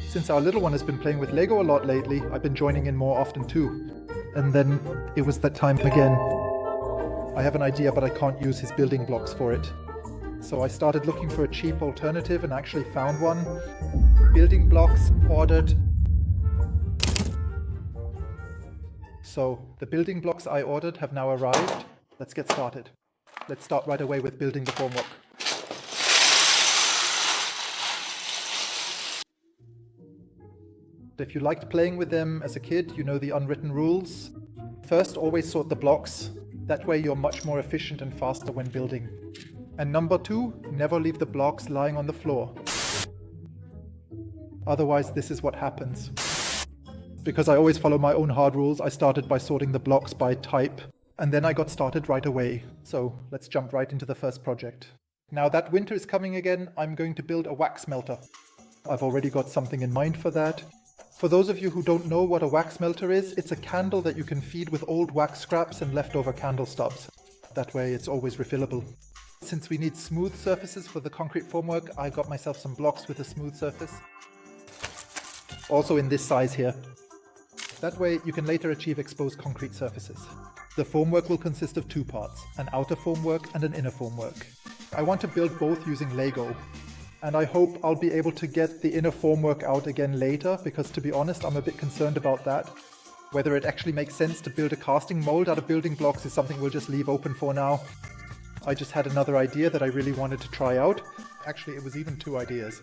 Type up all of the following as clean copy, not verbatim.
Since our little one has been playing with Lego a lot lately, I've been joining in more often too. And then it was that time again. I have an idea, but I can't use his building blocks for it. So I started looking for a cheap alternative and actually found one. Building blocks ordered. So the building blocks I ordered have now arrived. Let's get started. Let's start right away with building the formwork. If you liked playing with them as a kid, you know the unwritten rules. First, always sort the blocks. That way you're much more efficient and faster when building. And number 2, never leave the blocks lying on the floor. Otherwise, this is what happens. Because I always follow my own hard rules, I started by sorting the blocks by type, and then I got started right away. So let's jump right into the first project. Now that winter is coming again, I'm going to build a wax melter. I've already got something in mind for that. For those of you who don't know what a wax melter is, it's a candle that you can feed with old wax scraps and leftover candle stubs. That way it's always refillable. Since we need smooth surfaces for the concrete formwork, I got myself some blocks with a smooth surface. Also in this size here. That way you can later achieve exposed concrete surfaces. The formwork will consist of 2 parts, an outer formwork and an inner formwork. I want to build both using Lego. And I hope I'll be able to get the inner formwork out again later, because to be honest, I'm a bit concerned about that. Whether it actually makes sense to build a casting mold out of building blocks is something we'll just leave open for now. I just had another idea that I really wanted to try out. Actually, it was even 2 ideas.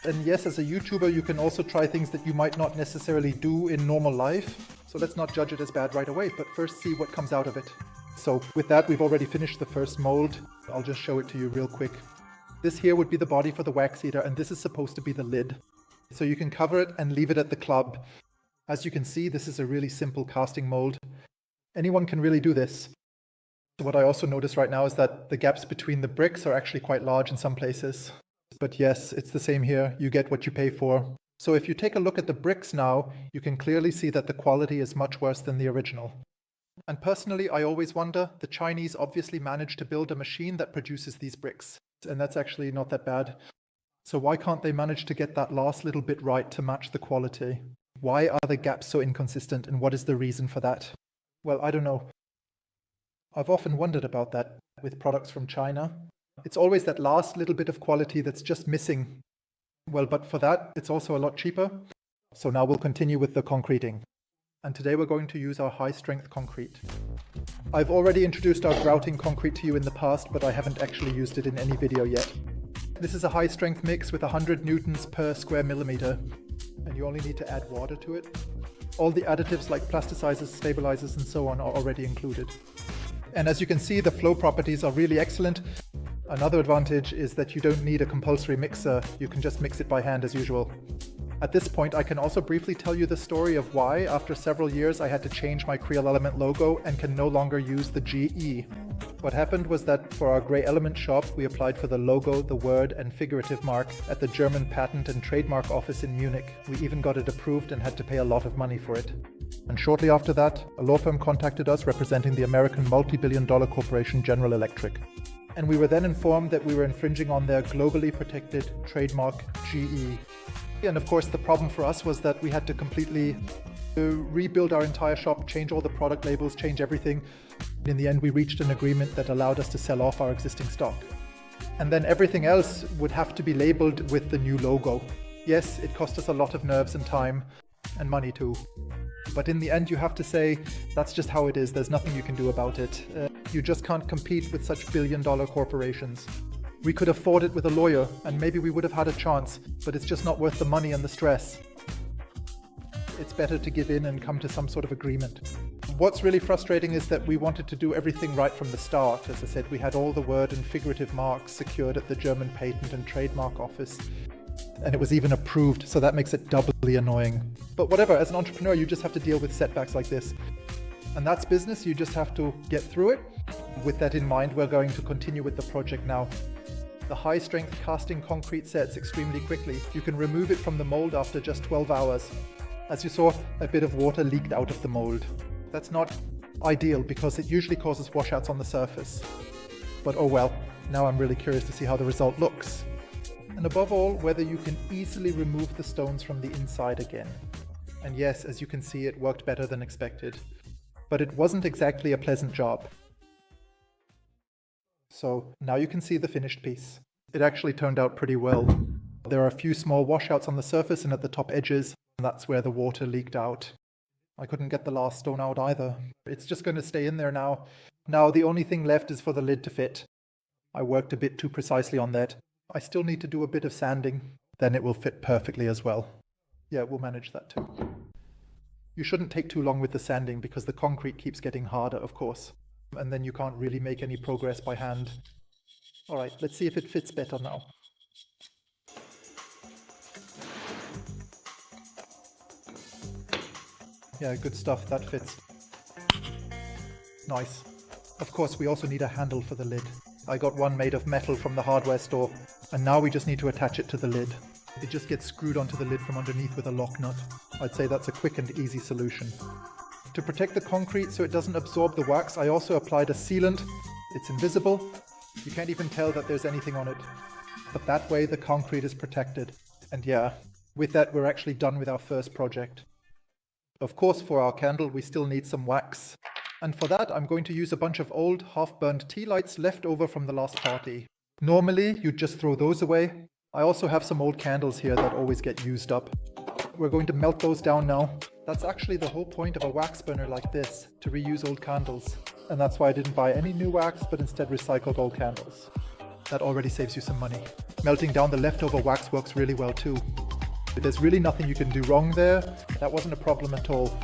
And yes, as a YouTuber, you can also try things that you might not necessarily do in normal life. So let's not judge it as bad right away, but first see what comes out of it. So with that, we've already finished the first mold. I'll just show it to you real quick. This here would be the body for the wax eater, and this is supposed to be the lid. So you can cover it and leave it at the club. As you can see, this is a really simple casting mold. Anyone can really do this. So what I also notice right now is that the gaps between the bricks are actually quite large in some places. But yes, it's the same here. You get what you pay for. So if you take a look at the bricks now, you can clearly see that the quality is much worse than the original. And personally, I always wonder, the Chinese obviously managed to build a machine that produces these bricks. And that's actually not that bad. So why can't they manage to get that last little bit right to match the quality? Why are the gaps so inconsistent, and what is the reason for that? Well, I don't know. I've often wondered about that with products from China. It's always that last little bit of quality that's just missing. Well, but for that, it's also a lot cheaper. So now we'll continue with the concreting. And today we're going to use our high-strength concrete. I've already introduced our grouting concrete to you in the past, but I haven't actually used it in any video yet. This is a high-strength mix with 100 newtons per square millimeter, and you only need to add water to it. All the additives like plasticizers, stabilizers, and so on are already included. And as you can see, the flow properties are really excellent. Another advantage is that you don't need a compulsory mixer. You can just mix it by hand as usual. At this point, I can also briefly tell you the story of why, after several years, I had to change my Creel Element logo and can no longer use the GE. What happened was that for our Grey Element shop, we applied for the logo, the word, and figurative mark at the German Patent and Trademark Office in Munich. We even got it approved and had to pay a lot of money for it. And shortly after that, a law firm contacted us representing the American multi-billion-dollar corporation General Electric. And we were then informed that we were infringing on their globally protected trademark GE. And of course, the problem for us was that we had to completely rebuild our entire shop, change all the product labels, change everything. In the end, we reached an agreement that allowed us to sell off our existing stock. And then everything else would have to be labeled with the new logo. Yes, it cost us a lot of nerves and time, and money too. But in the end, you have to say, that's just how it is. There's nothing you can do about it. You just can't compete with such billion-dollar corporations. We could afford it with a lawyer, and maybe we would have had a chance, but it's just not worth the money and the stress. It's better to give in and come to some sort of agreement. What's really frustrating is that we wanted to do everything right from the start. As I said, we had all the word and figurative marks secured at the German Patent and Trademark Office, and it was even approved, so that makes it doubly annoying. But whatever, as an entrepreneur, you just have to deal with setbacks like this. And that's business, you just have to get through it. With that in mind, we're going to continue with the project now. The high-strength casting concrete sets extremely quickly. You can remove it from the mold after just 12 hours. As you saw, a bit of water leaked out of the mold. That's not ideal because it usually causes washouts on the surface. But oh well, now I'm really curious to see how the result looks. And above all, whether you can easily remove the stones from the inside again. And yes, as you can see, it worked better than expected. But it wasn't exactly a pleasant job. So now you can see the finished piece. It actually turned out pretty well. There are a few small washouts on the surface and at the top edges, and that's where the water leaked out. I couldn't get the last stone out either. It's just going to stay in there now. Now the only thing left is for the lid to fit. I worked a bit too precisely on that. I still need to do a bit of sanding, then it will fit perfectly as well. Yeah, we'll manage that too. You shouldn't take too long with the sanding because the concrete keeps getting harder, of course. And then you can't really make any progress by hand. Alright, let's see if it fits better now. Yeah, good stuff, that fits. Nice. Of course, we also need a handle for the lid. I got one made of metal from the hardware store, and now we just need to attach it to the lid. It just gets screwed onto the lid from underneath with a lock nut. I'd say that's a quick and easy solution. To protect the concrete so it doesn't absorb the wax, I also applied a sealant. It's invisible. You can't even tell that there's anything on it. But that way the concrete is protected. And yeah, with that we're actually done with our first project. Of course, for our candle we still need some wax. And for that I'm going to use a bunch of old half-burnt tea lights left over from the last party. Normally you'd just throw those away. I also have some old candles here that always get used up. We're going to melt those down now. That's actually the whole point of a wax burner like this, to reuse old candles. And that's why I didn't buy any new wax, but instead recycled old candles. That already saves you some money. Melting down the leftover wax works really well too. There's really nothing you can do wrong there. That wasn't a problem at all.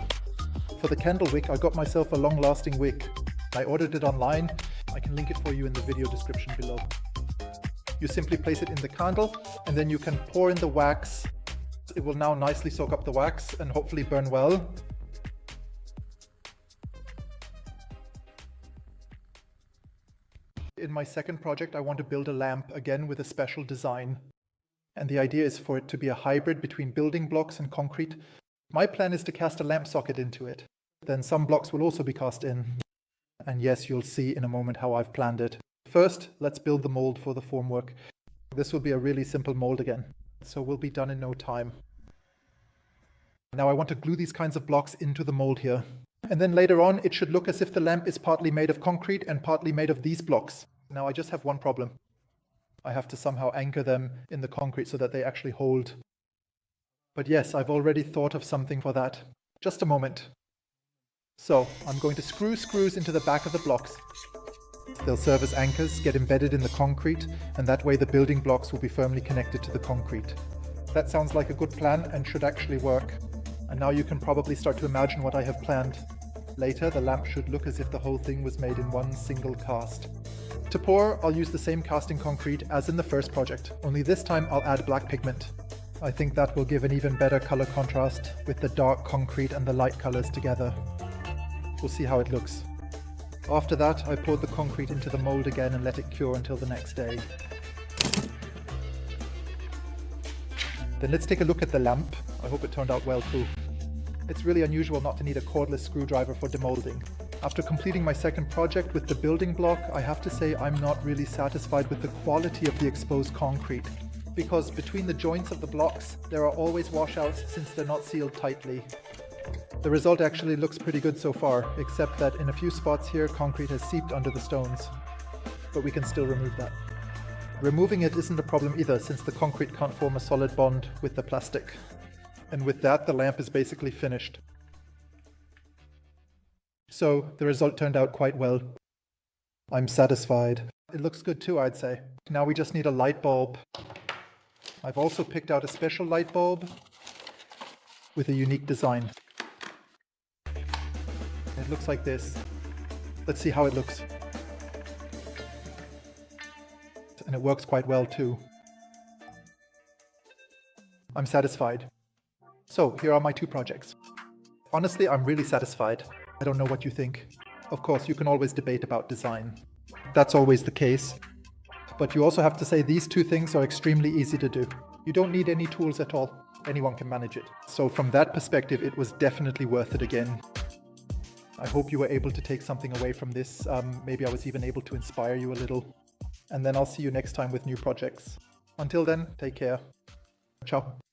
For the candle wick, I got myself a long-lasting wick. I ordered it online. I can link it for you in the video description below. You simply place it in the candle, and then you can pour in the wax. It will now nicely soak up the wax and hopefully burn well. In my second project, I want to build a lamp, again with a special design. And the idea is for it to be a hybrid between building blocks and concrete. My plan is to cast a lamp socket into it. Then some blocks will also be cast in. And yes, you'll see in a moment how I've planned it. First, let's build the mold for the formwork. This will be a really simple mold again, so we'll be done in no time. Now I want to glue these kinds of blocks into the mold here. And then later on, it should look as if the lamp is partly made of concrete and partly made of these blocks. Now I just have one problem. I have to somehow anchor them in the concrete so that they actually hold. But yes, I've already thought of something for that. Just a moment. So, I'm going to screw screws into the back of the blocks. They'll serve as anchors, get embedded in the concrete, and that way the building blocks will be firmly connected to the concrete. That sounds like a good plan and should actually work. And now you can probably start to imagine what I have planned. Later, the lamp should look as if the whole thing was made in one single cast. To pour, I'll use the same casting concrete as in the first project, only this time I'll add black pigment. I think that will give an even better color contrast with the dark concrete and the light colors together. We'll see how it looks. After that, I poured the concrete into the mold again and let it cure until the next day. Then let's take a look at the lamp. I hope it turned out well too. It's really unusual not to need a cordless screwdriver for demolding. After completing my second project with the building block, I have to say I'm not really satisfied with the quality of the exposed concrete. Because between the joints of the blocks, there are always washouts since they're not sealed tightly. The result actually looks pretty good so far, except that in a few spots here, concrete has seeped under the stones. But we can still remove that. Removing it isn't a problem either, since the concrete can't form a solid bond with the plastic. And with that, the lamp is basically finished. So, the result turned out quite well. I'm satisfied. It looks good too, I'd say. Now we just need a light bulb. I've also picked out a special light bulb with a unique design. It looks like this. Let's see how it looks. And it works quite well too. I'm satisfied. So, here are my two projects. Honestly, I'm really satisfied. I don't know what you think. Of course, you can always debate about design. That's always the case. But you also have to say these two things are extremely easy to do. You don't need any tools at all. Anyone can manage it. So from that perspective, it was definitely worth it again. I hope you were able to take something away from this. Maybe I was even able to inspire you a little. And then I'll see you next time with new projects. Until then, take care. Ciao.